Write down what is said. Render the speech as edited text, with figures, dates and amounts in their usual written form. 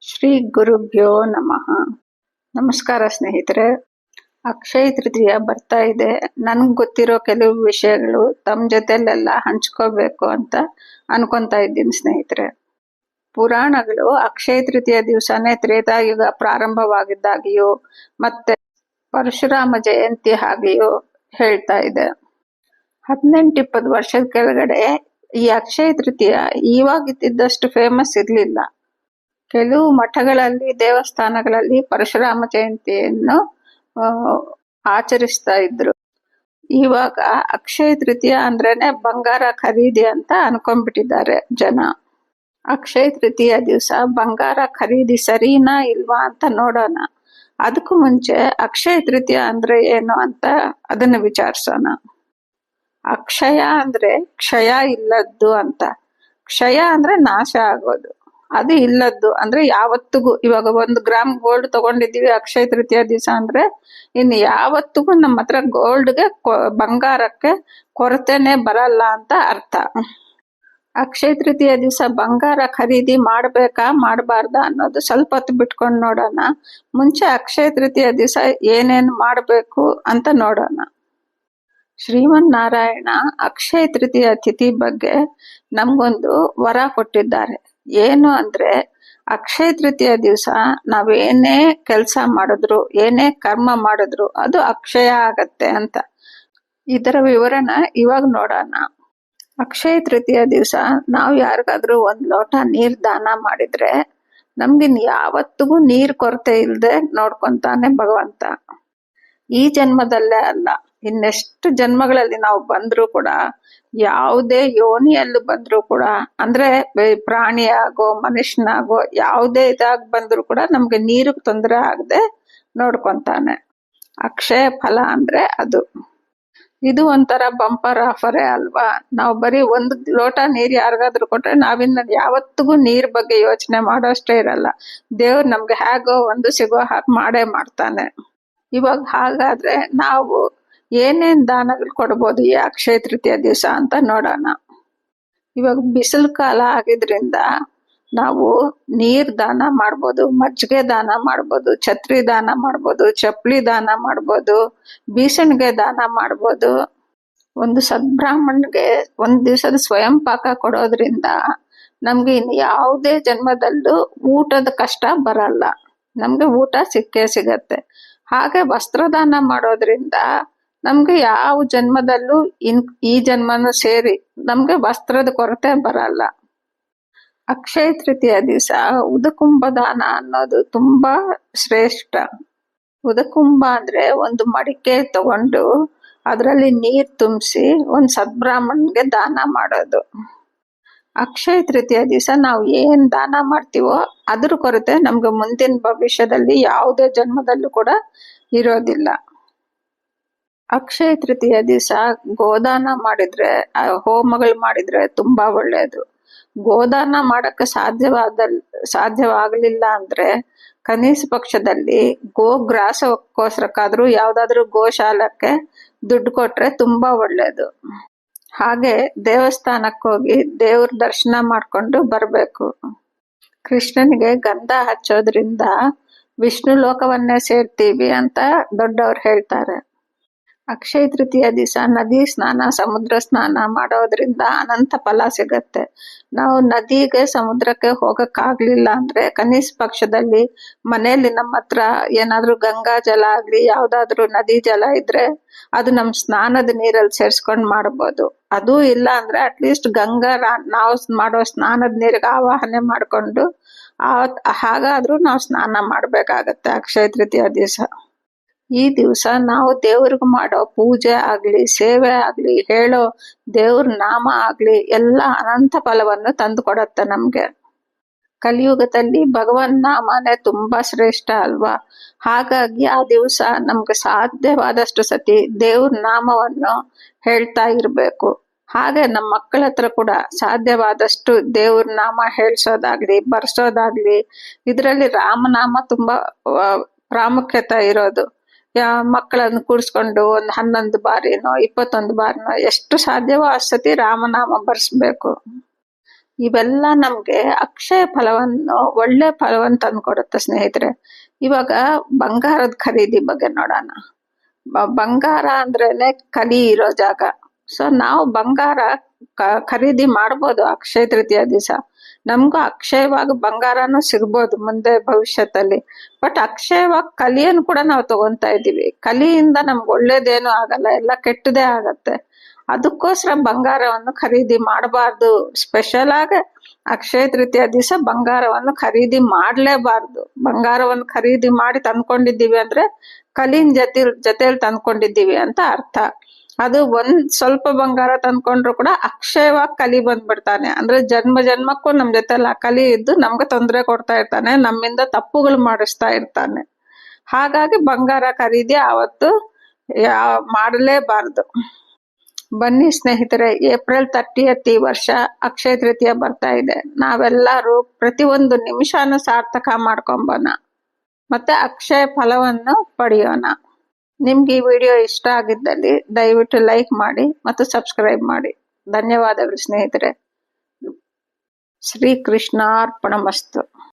ಶ್ರೀ ಗುರುಭ್ಯೋ ನಮಃ. ನಮಸ್ಕಾರ ಸ್ನೇಹಿತರೆ. ಅಕ್ಷಯ ತೃತೀಯ ಬರ್ತಾ ಇದೆ. ನನ್ಗೆ ಗೊತ್ತಿರೋ ಕೆಲವು ವಿಷಯಗಳು ತಮ್ಮ ಜೊತೆಲೆಲ್ಲ ಹಂಚ್ಕೋಬೇಕು ಅಂತ ಅನ್ಕೊಂತಾ ಇದ್ದೀನಿ ಸ್ನೇಹಿತರೆ. ಪುರಾಣಗಳು ಅಕ್ಷಯ ತೃತೀಯ ದಿವಸನೇ ತ್ರೇತಾಯುಗ ಪ್ರಾರಂಭವಾಗಿದ್ದಾಗಿಯೂ ಮತ್ತೆ ಪರಶುರಾಮ ಜಯಂತಿ ಹಾಗೆಯೂ ಹೇಳ್ತಾ ಇದೆ. 18-20 ವರ್ಷದ ಕೆಳಗಡೆ ಈ ಅಕ್ಷಯ ತೃತೀಯ ಇವಾಗಿದ್ದಷ್ಟು ಫೇಮಸ್ ಇರ್ಲಿಲ್ಲ. ಕೆಲವು ಮಠಗಳಲ್ಲಿ ದೇವಸ್ಥಾನಗಳಲ್ಲಿ ಪರಶುರಾಮ ಜಯಂತಿಯನ್ನು ಆಚರಿಸ್ತಾ ಇದ್ರು. ಇವಾಗ ಅಕ್ಷಯ ತೃತೀಯ ಅಂದ್ರೇನೆ ಬಂಗಾರ ಖರೀದಿ ಅಂತ ಅನ್ಕೊಂಡ್ಬಿಟ್ಟಿದ್ದಾರೆ ಜನ. ಅಕ್ಷಯ ತೃತೀಯ ದಿವಸ ಬಂಗಾರ ಖರೀದಿ ಸರಿನಾ ಇಲ್ವಾ ಅಂತ ನೋಡೋಣ. ಅದಕ್ಕೂ ಮುಂಚೆ ಅಕ್ಷಯ ತೃತೀಯ ಅಂದ್ರೆ ಏನು ಅಂತ ಅದನ್ನ ವಿಚಾರಿಸೋಣ. ಅಕ್ಷಯ ಅಂದ್ರೆ ಕ್ಷಯ ಇಲ್ಲದ್ದು ಅಂತ. ಕ್ಷಯ ಅಂದ್ರೆ ನಾಶ ಆಗೋದು, ಅದು ಇಲ್ಲದ್ದು ಅಂದ್ರೆ ಯಾವತ್ತಿಗೂ. ಇವಾಗ 1 ಗ್ರಾಮ್ ಗೋಲ್ಡ್ ತಗೊಂಡಿದೀವಿ ಅಕ್ಷಯ ತೃತೀಯ ದಿವಸ ಅಂದ್ರೆ ಇನ್ನು ಯಾವತ್ತಿಗೂ ನಮ್ಮ ಹತ್ರ ಗೋಲ್ಡ್ಗೆ ಬಂಗಾರಕ್ಕೆ ಕೊರತೆನೆ ಬರಲ್ಲ ಅಂತ ಅರ್ಥ. ಅಕ್ಷಯ ತೃತೀಯ ದಿವಸ ಬಂಗಾರ ಖರೀದಿ ಮಾಡ್ಬೇಕಾ ಮಾಡಬಾರ್ದಾ ಅನ್ನೋದು ಸ್ವಲ್ಪ ಹೊತ್ತು ಬಿಟ್ಕೊಂಡು ನೋಡೋಣ. ಮುಂಚೆ ಅಕ್ಷಯ ತೃತೀಯ ದಿವಸ ಏನೇನು ಮಾಡಬೇಕು ಅಂತ ನೋಡೋಣ. ಶ್ರೀಮನ್ನಾರಾಯಣ ಅಕ್ಷಯ ತೃತೀಯ ತಿಥಿ ಬಗ್ಗೆ ನಮ್ಗೊಂದು ವರ ಕೊಟ್ಟಿದ್ದಾರೆ. ಏನು ಅಂದ್ರೆ ಅಕ್ಷಯ ತೃತೀಯ ದಿವಸ ನಾವೇನೇ ಕೆಲಸ ಮಾಡಿದ್ರು ಏನೇ ಕರ್ಮ ಮಾಡಿದ್ರು ಅದು ಅಕ್ಷಯ ಆಗತ್ತೆ ಅಂತ. ಇದರ ವಿವರಣ ಇವಾಗ ನೋಡೋಣ. ಅಕ್ಷಯ ತೃತೀಯ ದಿವಸ ನಾವು ಯಾರಿಗಾದ್ರೂ 1 ಲೋಟ ನೀರ್ ದಾನ ಮಾಡಿದ್ರೆ ನಮ್ಗಿನ್ ಯಾವತ್ತಿಗೂ ನೀರ್ ಕೊರತೆ ಇಲ್ಲದೆ ನೋಡ್ಕೊಂತಾನೆ ಭಗವಂತ. ಈ ಜನ್ಮದಲ್ಲೇ ಅಲ್ಲ, ಇನ್ನೆಷ್ಟು ಜನ್ಮಗಳಲ್ಲಿ ನಾವು ಬಂದ್ರೂ ಕೂಡ, ಯಾವುದೇ ಯೋನಿಯಲ್ಲಿ ಬಂದ್ರೂ ಕೂಡ, ಅಂದ್ರೆ ಪ್ರಾಣಿಯಾಗೋ ಮನುಷ್ಯನಾಗೋ ಯಾವುದೇ ಇದಾಗ ಬಂದ್ರೂ ಕೂಡ ನಮ್ಗೆ ನೀರು ತೊಂದರೆ ಆಗದೆ ನೋಡ್ಕೊಂತಾನೆ. ಅಕ್ಷಯ ಫಲ ಅಂದ್ರೆ ಅದು. ಇದು ಒಂಥರ ಬಂಪರ್ ಆಫರೇ ಅಲ್ವಾ. ನಾವು ಬರೀ 1 ಲೋಟ ನೀರ್ ಯಾರಿಗಾದ್ರೂ ಕೊಟ್ರೆ ನಾವಿನ್ನ ಯಾವತ್ತಿಗೂ ನೀರ್ ಬಗ್ಗೆ ಯೋಚನೆ ಮಾಡೋಷ್ಟೇ ಇರಲ್ಲ. ದೇವ್ರು ನಮ್ಗೆ ಹೇಗೋ ಒಂದು ಸಿಗೋ ಹಾಗೆ ಮಾಡೇ ಮಾಡ್ತಾನೆ. ಇವಾಗ ಹಾಗಾದ್ರೆ ನಾವು ಏನೇನ್ ದಾನಗಳು ಕೊಡ್ಬೋದು ಈ ಅಕ್ಷಯ ತೃತೀಯ ದಿವಸ ಅಂತ ನೋಡೋಣ. ಇವಾಗ ಬಿಸಿಲು ಕಾಲ ಆಗಿದ್ರಿಂದ ನಾವು ನೀರ್ ದಾನ ಮಾಡ್ಬೋದು, ಮಜ್ಜಿಗೆ ದಾನ ಮಾಡ್ಬೋದು, ಛತ್ರಿ ದಾನ ಮಾಡ್ಬೋದು, ಚಪ್ಪಲಿ ದಾನ ಮಾಡ್ಬೋದು, ಬೀಸಣಿಗೆ ದಾನ ಮಾಡ್ಬೋದು. ಒಂದು ಸದ್ಬ್ರಾಹ್ಮಣ್ಗೆ 1 ದಿವಸದ ಸ್ವಯಂ ಪಾಕ ಕೊಡೋದ್ರಿಂದ ನಮ್ಗೆ ಇನ್ನು ಯಾವುದೇ ಜನ್ಮದಲ್ಲೂ ಊಟದ ಕಷ್ಟ ಬರಲ್ಲ, ನಮ್ಗೆ ಊಟ ಸಿಕ್ಕೇ ಸಿಗತ್ತೆ. ಹಾಗೆ ವಸ್ತ್ರದಾನ ಮಾಡೋದ್ರಿಂದ ನಮ್ಗೆ ಯಾವ ಜನ್ಮದಲ್ಲೂ ಈ ಜನ್ಮನು ಸೇರಿ ನಮ್ಗೆ ವಸ್ತ್ರದ ಕೊರತೆ ಬರಲ್ಲ. ಅಕ್ಷಯ ತೃತೀಯ ದಿವಸ ಉದಕುಂಭ ದಾನ ಅನ್ನೋದು ತುಂಬಾ ಶ್ರೇಷ್ಠ. ಉದಕುಂಭ ಅಂದ್ರೆ ಒಂದು ಮಡಿಕೆ ತಗೊಂಡು ಅದರಲ್ಲಿ ನೀರ್ ತುಂಬಿಸಿ ಒಂದು ಸದ್ಬ್ರಾಹ್ಮಣ್ಗೆ ದಾನ ಮಾಡೋದು. ಅಕ್ಷಯ ತೃತೀಯ ದಿವಸ ನಾವು ಏನ್ ದಾನ ಮಾಡ್ತೀವೋ ಅದ್ರ ಕೊರತೆ ನಮ್ಗೆ ಮುಂದಿನ ಭವಿಷ್ಯದಲ್ಲಿ ಯಾವುದೇ ಜನ್ಮದಲ್ಲೂ ಕೂಡ ಇರೋದಿಲ್ಲ. ಅಕ್ಷಯ ತೃತೀಯ ದಿವಸ ಗೋದಾನ ಮಾಡಿದ್ರೆ, ಹೋಮಗಳು ಮಾಡಿದ್ರೆ ತುಂಬಾ ಒಳ್ಳೆಯದು. ಗೋದಾನ ಮಾಡಕ್ಕೆ ಸಾಧ್ಯವಾಗಲಿಲ್ಲ ಅಂದ್ರೆ ಕನಿಷ್ಠ ಪಕ್ಷದಲ್ಲಿ ಗೋಗ್ರಾಸಕ್ಕೋಸ್ಕರಕ್ಕಾದ್ರೂ ಯಾವ್ದಾದ್ರು ಗೋಶಾಲಕ್ಕೆ ದುಡ್ಡು ಕೊಟ್ರೆ ತುಂಬಾ ಒಳ್ಳೇದು. ಹಾಗೆ ದೇವಸ್ಥಾನಕ್ಕೆ ಹೋಗಿ ದೇವ್ರ ದರ್ಶನ ಮಾಡ್ಕೊಂಡು ಬರ್ಬೇಕು. ಕೃಷ್ಣನಿಗೆ ಗಂಧ ಹಚ್ಚೋದ್ರಿಂದ ವಿಷ್ಣು ಲೋಕವನ್ನೇ ಸೇರ್ತೀವಿ ಅಂತ ದೊಡ್ಡವ್ರು ಹೇಳ್ತಾರೆ. ಅಕ್ಷಯ ತೃತೀಯ ದಿವಸ ನದಿ ಸ್ನಾನ, ಸಮುದ್ರ ಸ್ನಾನ ಮಾಡೋದ್ರಿಂದ ಅನಂತ ಫಲ ಸಿಗತ್ತೆ. ನಾವು ನದಿಗೆ ಸಮುದ್ರಕ್ಕೆ ಹೋಗಕ್ಕಾಗ್ಲಿಲ್ಲ ಅಂದ್ರೆ ಕನಿಷ್ಠ ಪಕ್ಷದಲ್ಲಿ ಮನೆಯಲ್ಲಿ ನಮ್ಮ ಹತ್ರ ಏನಾದ್ರೂ ಗಂಗಾ ಜಲ ಆಗ್ಲಿ ಯಾವ್ದಾದ್ರು ನದಿ ಜಲ ಇದ್ರೆ ಅದು ನಮ್ ಸ್ನಾನದ ನೀರಲ್ಲಿ ಸೇರ್ಸ್ಕೊಂಡ್ ಮಾಡ್ಬೋದು. ಅದೂ ಇಲ್ಲ ಅಂದ್ರೆ ಅಟ್ಲೀಸ್ಟ್ ನಾವು ಮಾಡೋ ಸ್ನಾನದ ನೀರಿಗೆ ಆವಾಹನೆ ಮಾಡ್ಕೊಂಡು ಹಾಗಾದ್ರೂ ನಾವು ಸ್ನಾನ ಮಾಡ್ಬೇಕಾಗತ್ತೆ ಅಕ್ಷಯ ತೃತೀಯ ದಿವಸ. ಈ ದಿವಸ ನಾವು ದೇವ್ರಿಗೆ ಮಾಡೋ ಪೂಜೆ ಆಗ್ಲಿ, ಸೇವೆ ಆಗ್ಲಿ, ಹೇಳೋ ದೇವ್ರ ನಾಮ ಆಗ್ಲಿ ಎಲ್ಲ ಅನಂತ ಫಲವನ್ನು ತಂದು ಕೊಡತ್ತೆ ನಮ್ಗೆ. ಕಲಿಯುಗದಲ್ಲಿ ಭಗವನ್ ನಾಮನೇ ತುಂಬಾ ಶ್ರೇಷ್ಠ ಅಲ್ವಾ. ಹಾಗಾಗಿ ಆ ದಿವಸ ನಮ್ಗೆ ಸಾಧ್ಯವಾದಷ್ಟು ಸತಿ ದೇವ್ರ ನಾಮವನ್ನು ಹೇಳ್ತಾ ಇರ್ಬೇಕು. ಹಾಗೆ ನಮ್ಮ ಮಕ್ಕಳ ಹತ್ರ ಕೂಡ ಸಾಧ್ಯವಾದಷ್ಟು ದೇವ್ರ ನಾಮ ಹೇಳ್ಸೋದಾಗ್ಲಿ, ಬರ್ಸೋದಾಗ್ಲಿ. ಇದರಲ್ಲಿ ರಾಮನಾಮ ತುಂಬಾ ಪ್ರಾಮುಖ್ಯತೆ ಇರೋದು. ಮಕ್ಕಳನ್ನು ಕೂರಿಸ್ಕೊಂಡು ಒಂದು 11 ಬಾರಿನೋ 21 ಬಾರಿನೋ ಎಷ್ಟು ಸಾಧ್ಯವೋ ಅಷ್ಟು ಸತಿ ರಾಮನಾಮ ಬರ್ಸ್ಬೇಕು. ಇವೆಲ್ಲ ನಮ್ಗೆ ಅಕ್ಷಯ ಫಲವನ್ನು ಒಳ್ಳೆ ಫಲವನ್ನು ತಂದ್ಕೊಡುತ್ತೆ ಸ್ನೇಹಿತರೆ. ಇವಾಗ ಬಂಗಾರದ ಖರೀದಿ ಬಗ್ಗೆ ನೋಡೋಣ. ಬಂಗಾರ ಅಂದ್ರೇನೆ ಕಲಿ ಇರೋ ಜಾಗ. ಸೊ ನಾವು ಬಂಗಾರ ಖರೀದಿ ಮಾಡ್ಬೋದು ಅಕ್ಷಯ ತೃತೀಯ ದಿವಸ. ನಮ್ಗೂ ಅಕ್ಷಯವಾಗಿ ಬಂಗಾರನು ಸಿಗ್ಬೋದು ಮುಂದೆ ಭವಿಷ್ಯದಲ್ಲಿ. ಬಟ್ ಅಕ್ಷಯವಾಗಿ ಕಲಿಯನ್ನು ಕೂಡ ನಾವು ತಗೊಂತಾ ಇದೀವಿ. ಕಲಿಯಿಂದ ನಮ್ಗೆ ಒಳ್ಳೇದೇನು ಆಗಲ್ಲ, ಎಲ್ಲ ಕೆಟ್ಟದೇ ಆಗತ್ತೆ. ಅದಕ್ಕೋಸ್ಕರ ಬಂಗಾರವನ್ನು ಖರೀದಿ ಮಾಡಬಾರ್ದು. ಸ್ಪೆಷಲ್ ಆಗಿ ಅಕ್ಷಯ ತೃತೀಯ ದಿವಸ ಬಂಗಾರವನ್ನು ಖರೀದಿ ಮಾಡ್ಲೇಬಾರ್ದು. ಬಂಗಾರವನ್ನು ಖರೀದಿ ಮಾಡಿ ತಂದ್ಕೊಂಡಿದ್ದೀವಿ ಅಂದ್ರೆ ಕಲಿನ್ ಜೊತೆಲಿ ತಂದ್ಕೊಂಡಿದ್ದೀವಿ ಅಂತ ಅರ್ಥ. ಅದು ಸ್ವಲ್ಪ ಬಂಗಾರ ತಂದ್ಕೊಂಡ್ರು ಕೂಡ ಅಕ್ಷಯವಾಗಿ ಕಲಿ ಬಂದ್ಬಿಡ್ತಾನೆ. ಅಂದ್ರೆ ಜನ್ಮ ಜನ್ಮಕ್ಕೂ ನಮ್ ಜೊತೆಲಿ ಆ ಕಲಿ ಇದ್ದು ನಮ್ಗೆ ತೊಂದರೆ ಕೊಡ್ತಾ ಇರ್ತಾನೆ, ನಮ್ಮಿಂದ ತಪ್ಪುಗಳು ಮಾಡಿಸ್ತಾ ಇರ್ತಾನೆ. ಹಾಗಾಗಿ ಬಂಗಾರ ಖರೀದಿ ಅವತ್ತು ಮಾಡಲೇಬಾರ್ದು. ಬನ್ನಿ ಸ್ನೇಹಿತರೆ, ಏಪ್ರಿಲ್ 30 ಈ ವರ್ಷ ಅಕ್ಷಯ ತೃತೀಯ ಬರ್ತಾ ಇದೆ. ನಾವೆಲ್ಲರೂ ಪ್ರತಿಯೊಂದು ನಿಮಿಷನೂ ಸಾರ್ಥಕ ಮಾಡ್ಕೊಂಬೋಣ, ಮತ್ತೆ ಅಕ್ಷಯ ಫಲವನ್ನು ಪಡೆಯೋಣ. ನಿಮ್ಗೆ ಈ ವಿಡಿಯೋ ಇಷ್ಟ ಆಗಿದ್ದಲ್ಲಿ ದಯವಿಟ್ಟು ಲೈಕ್ ಮಾಡಿ ಮತ್ತು ಸಬ್ಸ್ಕ್ರೈಬ್ ಮಾಡಿ. ಧನ್ಯವಾದಗಳು ಸ್ನೇಹಿತರೆ. ಶ್ರೀಕೃಷ್ಣಾರ್ಪಣಮಸ್ತು.